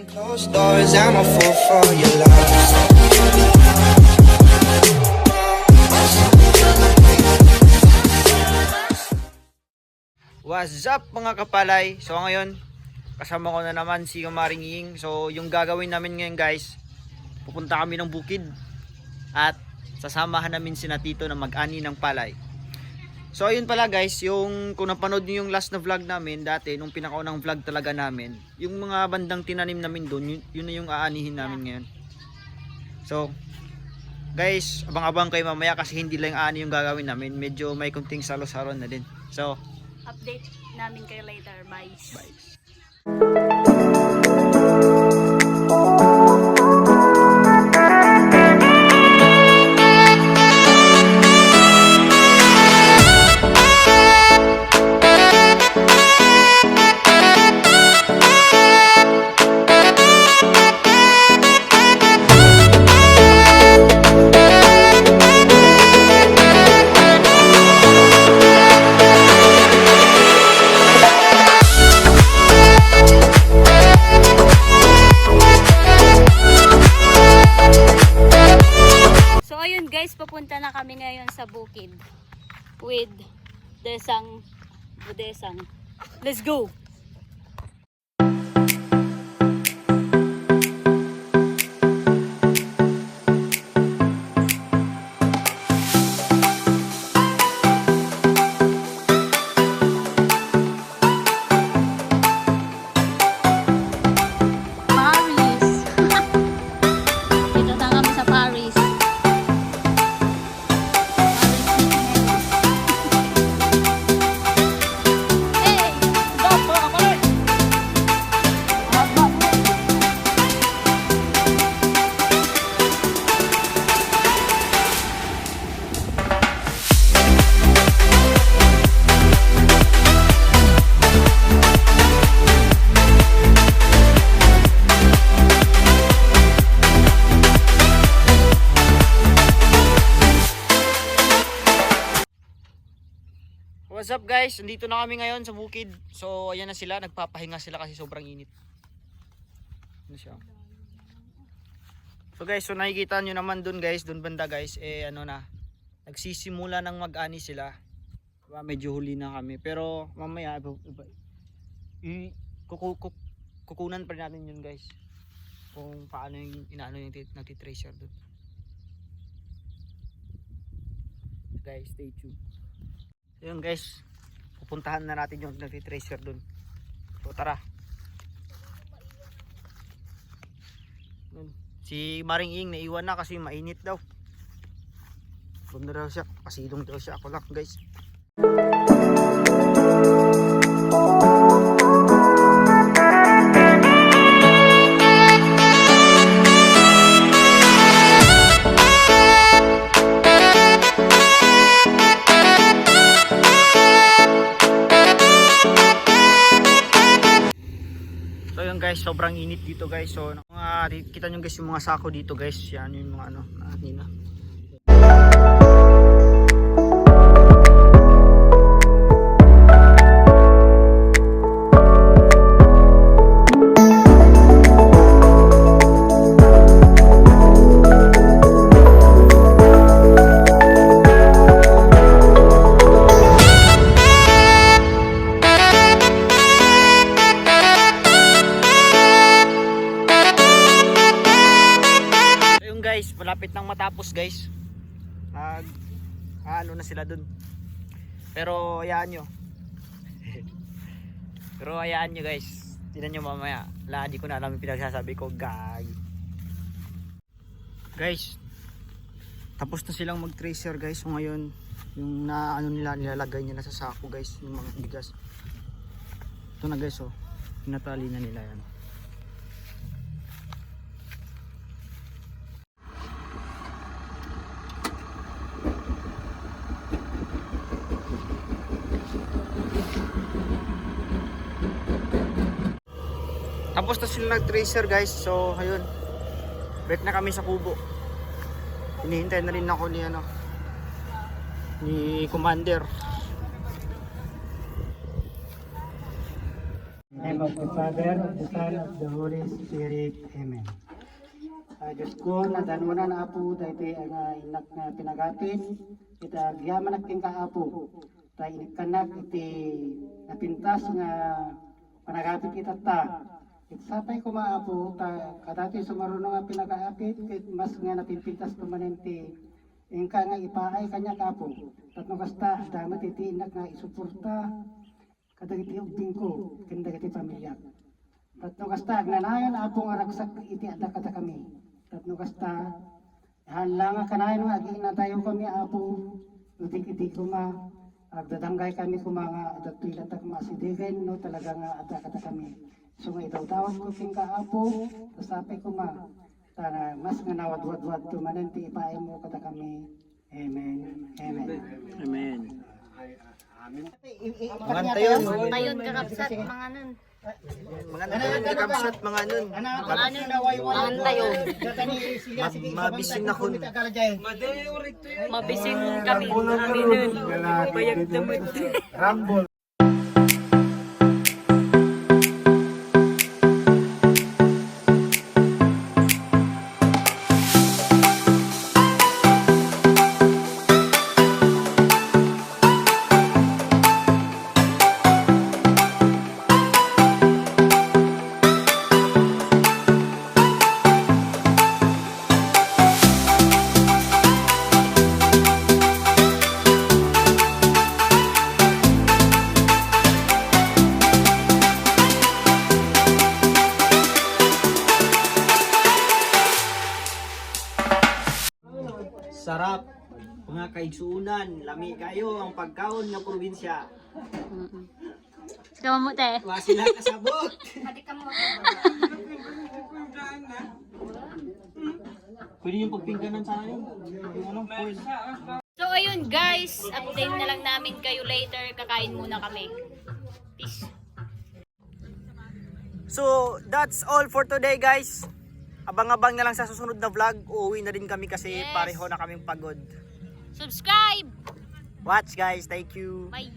Closed doors, I'm a fool for your love. What's up mga kapalay? So ngayon, kasama ko na naman si Maring Ying. So yung gagawin namin ngayon guys, pupunta kami ng bukid at sasamahan namin si Tito na mag-ani ng palay. So ayun pala guys, yung kung napanood niyo yung last na vlog namin dati, nung pinakaunang vlog talaga namin, yung mga bandang tinanim namin doon, yun na yung aanihin namin ngayon. So guys, abang-abang kayo mamaya kasi hindi lang aani yung gagawin namin, medyo may kunting salo-saron na din. So update namin kayo later. Bye. bye. So ayun guys, papunta na kami ngayon sa bukid with Desang Budesang. Let's go! Paris! Dito na kami sa Paris. What's up guys? Nandito na kami ngayon sa bukid. So ayan na sila, nagpapahinga sila kasi sobrang init. Ano siya? So guys, so nakikita nyo naman dun guys, dun banda guys, ano na, nagsisimula ng mag-ani sila. Diba, medyo huli na kami. Pero mamaya, kukunan pa rin natin yun guys. Kung paano yung inaano yung nagtitracer dun. Guys, stay tuned. Yun guys, pupuntahan na natin yung nagtitracer dun. So tara. Yun. Si Maring Ing naiwan na kasi mainit daw. Doon na daw siya, pasilong daw siya. Ako lang guys. Guys, sobrang init dito guys. So kita nyo guys yung mga sako dito guys. Yan yung mga ano nina. Guys, malapit nang matapos guys. Ano na sila dun. Pero hayaan nyo. Pero hayaan nyo guys. Tingnan nyo mamaya. Di ko na alam yung pinagsasabi ko. Guys, tapos na silang mag-tracer guys. So ngayon, yung ano nila, nilalagay nila sa sako guys. Yung mga bigas. Ito na guys, oh. Pinatali na nila yan. Tapos na sila nag-tracer guys. So ayun, break na kami sa kubo. Hinihintay na rin ako ni Commander. name of the Father, of the Son, of the Holy Spirit. Amen. Diyos ko, nadanunan na apo, dahil ang inak na pinagatin, kita giyaman aking kaapo, tayo inikanak, iti napintas nga panagapit kita ta. Sapay ko maapo, kadati sumarunong nga pinag-aapit, mas nga napinpintas kumanenti, ingka nga ipaay kanya kapo. Tatno kasta, damat iti inak nga isuporta, kadagiti ubing ko, kadagiti pamilya. Tatno kasta, agnanayan apo nga ragsak iti ada kata kami. Tatno kasta, lang nga kanayan nga agiina tayo kami apo, utik-itik ko agdadanggay kami kung mga adatuilat at masidigan, no, talaga nga ada kata kami. So nga itaw-tawad ko king kaapo, tasapay ko tana mas nga nawad-wad-wad tumananti ipaay mo kata kami. Amen. Amen. Amen. Mga tayon. Tayon kakapsat, mga nun. Mga tayon kakapsat, mga nun. Mga tayon. Mabising na kun. Mabising kami. Kami nun. Bayag damot. Rumble. Sarap. Mga kaigsuunan, lami kayo ang pagkaon ng probinsya. Ikaw mo, te. Wa sila kasabot. Pwede yung pagpingganan sa akin. Yung ano, foil. So ayun guys, update na lang namin kayo later. Kakain muna kami. Peace. So, that's all for today, guys. Abang-abang na lang sa susunod na vlog. Uuwi na din kami kasi Yes. pareho na kaming pagod. Subscribe! Watch, guys. Thank you. Bye!